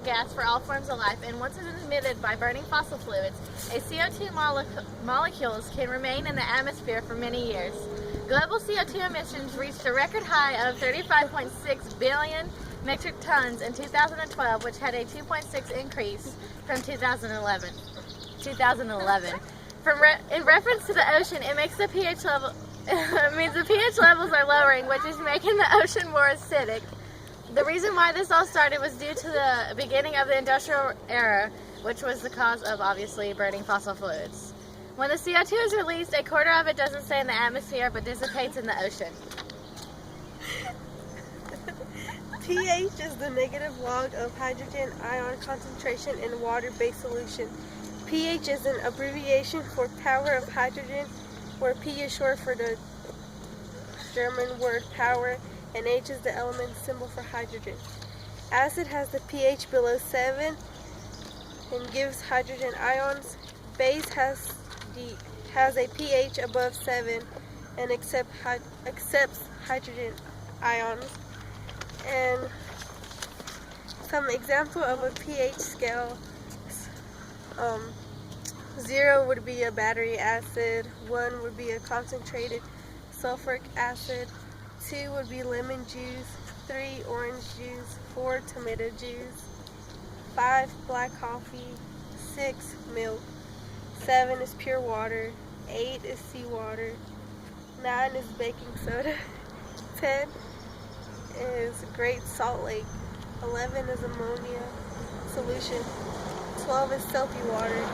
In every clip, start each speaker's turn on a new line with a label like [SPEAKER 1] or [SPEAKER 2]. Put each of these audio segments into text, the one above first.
[SPEAKER 1] gas for all forms of life, and once it is emitted by burning fossil fluids, a CO2 molecules can remain in the atmosphere for many years. Global CO2 emissions reached a record high of 35.6 billion metric tons in 2012, which had a 2.6 increase from 2011. In reference to the ocean, it makes the pH level. It means the pH levels are lowering, which is making the ocean more acidic. The reason why this all started was due to the beginning of the industrial era, which was the cause of, obviously, burning fossil fluids. When the CO2 is released, a quarter of it doesn't stay in the atmosphere but dissipates in the ocean.
[SPEAKER 2] pH is the negative log of hydrogen ion concentration in water-based solution. pH is an abbreviation for power of hydrogen, where P is short for the German word power, and H is the element symbol for hydrogen. Acid has the pH below 7 and gives hydrogen ions. Base has a pH above 7 and accepts hydrogen ions. And some example of a pH scale: 0 would be a battery acid, 1 would be a concentrated sulfuric acid, 2 would be lemon juice, 3 orange juice, 4 tomato juice, 5 black coffee, 6 milk, 7 is pure water, 8 is seawater, 9 is baking soda, 10 is Great Salt Lake, 11 is ammonia solution, 12 is soapy water,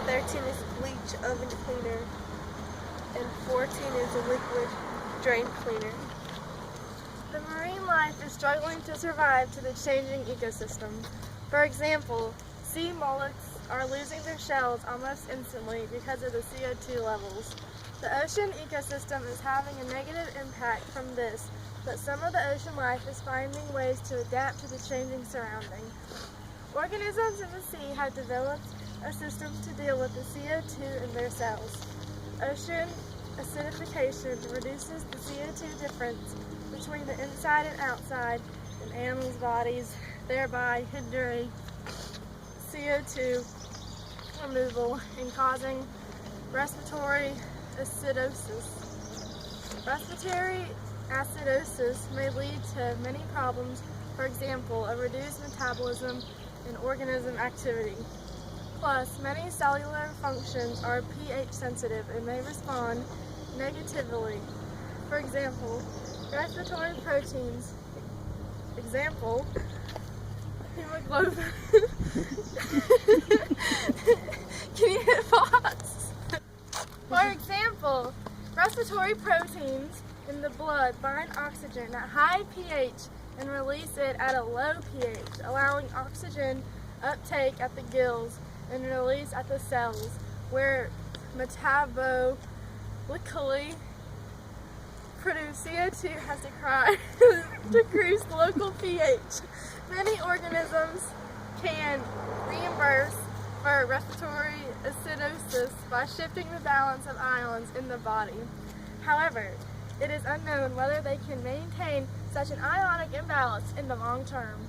[SPEAKER 2] 13 is bleach oven cleaner, and 14 is a liquid drain cleaner.
[SPEAKER 3] The marine life is struggling to survive to the changing ecosystem. For example, sea mollusks are losing their shells almost instantly because of the CO2 levels. The ocean ecosystem is having a negative impact from this, but some of the ocean life is finding ways to adapt to the changing surrounding. Organisms in the sea have developed a system to deal with the CO2 in their cells. Ocean acidification reduces the CO2 difference between the inside and outside in animals' bodies, thereby hindering CO2 removal and causing respiratory acidosis. Respiratory acidosis may lead to many problems, for example, a reduced metabolism and organism activity. Plus, many cellular functions are pH sensitive and may respond negatively. For example, respiratory proteins, example, hemoglobin. Can you hit pause? For example, respiratory proteins in the blood bind oxygen at high pH and release it at a low pH, allowing oxygen uptake at the gills and release at the cells, where metabolically produced CO2 has decreased local pH. Many organisms can reimburse for respiratory acidosis by shifting the balance of ions in the body. However, it is unknown whether they can maintain such an ionic imbalance in the long term.